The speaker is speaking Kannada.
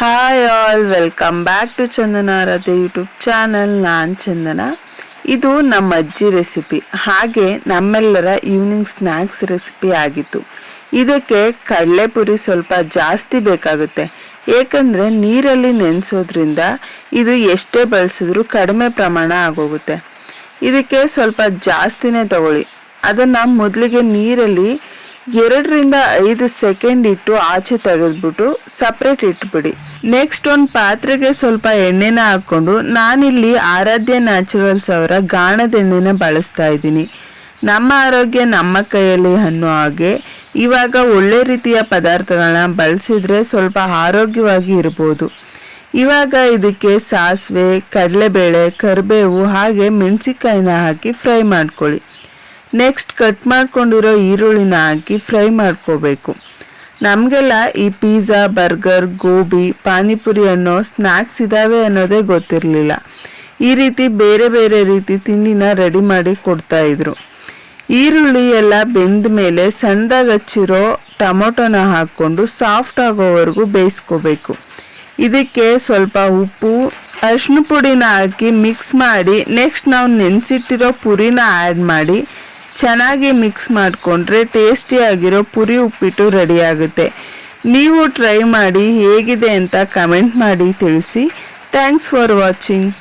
Hi all, welcome back to Chandana Aradhya YouTube channel. ನಾನು ಚಂದನ. ಇದು ನಮ್ಮ ಅಜ್ಜಿ ರೆಸಿಪಿ, ಹಾಗೆ ನಮ್ಮೆಲ್ಲರ ಈವ್ನಿಂಗ್ ಸ್ನ್ಯಾಕ್ಸ್ ರೆಸಿಪಿ ಆಗಿತ್ತು. ಇದಕ್ಕೆ ಕಡಲೆಪುರಿ ಸ್ವಲ್ಪ ಜಾಸ್ತಿ ಬೇಕಾಗುತ್ತೆ, ಏಕೆಂದರೆ ನೀರಲ್ಲಿ ನೆನೆಸೋದ್ರಿಂದ ಇದು ಎಷ್ಟೇ ಬಳಸಿದ್ರೂ ಕಡಿಮೆ ಪ್ರಮಾಣ ಆಗೋಗುತ್ತೆ. ಇದಕ್ಕೆ ಸ್ವಲ್ಪ ಜಾಸ್ತಿನೇ ತಗೊಳ್ಳಿ. ಅದನ್ನು ಮೊದಲಿಗೆ ನೀರಲ್ಲಿ 2-5 ಸೆಕೆಂಡ್ ಇಟ್ಟು ಆಚೆ ತೆಗೆದ್ಬಿಟ್ಟು ಸಪ್ರೇಟ್ ಇಟ್ಬಿಡಿ. ನೆಕ್ಸ್ಟ್ ಒಂದು ಪಾತ್ರೆಗೆ ಸ್ವಲ್ಪ ಎಣ್ಣೆನ ಹಾಕ್ಕೊಂಡು, ನಾನಿಲ್ಲಿ ಆರಾಧ್ಯ ನ್ಯಾಚುರಲ್ಸ್ ಅವರ ಗಾಣದ ಎಣ್ಣೆನ ಬಳಸ್ತಾ ಇದ್ದೀನಿ. ನಮ್ಮ ಆರೋಗ್ಯ ನಮ್ಮ ಕೈಯಲ್ಲಿ ಅನ್ನೋ ಹಾಗೆ ಇವಾಗ ಒಳ್ಳೆ ರೀತಿಯ ಪದಾರ್ಥಗಳನ್ನ ಬಳಸಿದ್ರೆ ಸ್ವಲ್ಪ ಆರೋಗ್ಯವಾಗಿ ಇರ್ಬೋದು. ಇವಾಗ ಇದಕ್ಕೆ ಸಾಸಿವೆ, ಕಡಲೆಬೇಳೆ, ಕರಿಬೇವು ಹಾಗೆ ಮೆಣಸಿಕಾಯಿನ ಹಾಕಿ ಫ್ರೈ ಮಾಡ್ಕೊಳ್ಳಿ. ನೆಕ್ಸ್ಟ್ ಕಟ್ ಮಾಡ್ಕೊಂಡಿರೋ ಈರುಳ್ಳಿನ ಹಾಕಿ ಫ್ರೈ ಮಾಡ್ಕೋಬೇಕು. ನಮಗೆಲ್ಲ ಈ ಪಿಜ್ಜಾ, ಬರ್ಗರ್, ಗೋಬಿ, ಪಾನಿಪುರಿ ಅನ್ನೋ ಸ್ನ್ಯಾಕ್ಸ್ ಇದ್ದಾವೆ ಅನ್ನೋದೇ ಗೊತ್ತಿರಲಿಲ್ಲ. ಈ ರೀತಿ ಬೇರೆ ಬೇರೆ ರೀತಿ ತಿಂಡಿನ ರೆಡಿ ಮಾಡಿ ಕೊಡ್ತಾಯಿದ್ರು. ಈರುಳ್ಳಿ ಎಲ್ಲ ಬೆಂದ ಮೇಲೆ ಸಣ್ಣದಾಗಿ ಹಚ್ಚಿರೋ ಟೊಮೊಟೊನ ಹಾಕ್ಕೊಂಡು ಸಾಫ್ಟ್ ಆಗೋವರೆಗೂ ಬೇಯಿಸ್ಕೋಬೇಕು. ಇದಕ್ಕೆ ಸ್ವಲ್ಪ ಉಪ್ಪು, ಅರಿಶಿನ ಪುಡಿನ ಹಾಕಿ ಮಿಕ್ಸ್ ಮಾಡಿ ನೆಕ್ಸ್ಟ್ ನಾವು ನೆನೆಸಿಟ್ಟಿರೋ ಪುರಿನ ಆ್ಯಡ್ ಮಾಡಿ ಚೆನ್ನಾಗಿ ಮಿಕ್ಸ್ ಮಾಡಿಕೊಂಡ್ರೆ ಟೇಸ್ಟಿಯಾಗಿರೋ ಪುರಿ ಉಪ್ಪಿಟ್ಟು ರೆಡಿ ಆಗುತ್ತೆ. ನೀವು ಟ್ರೈ ಮಾಡಿ ಹೇಗಿದೆ ಅಂತ ಕಮೆಂಟ್ ಮಾಡಿ ತಿಳಿಸಿ. Thanks for watching.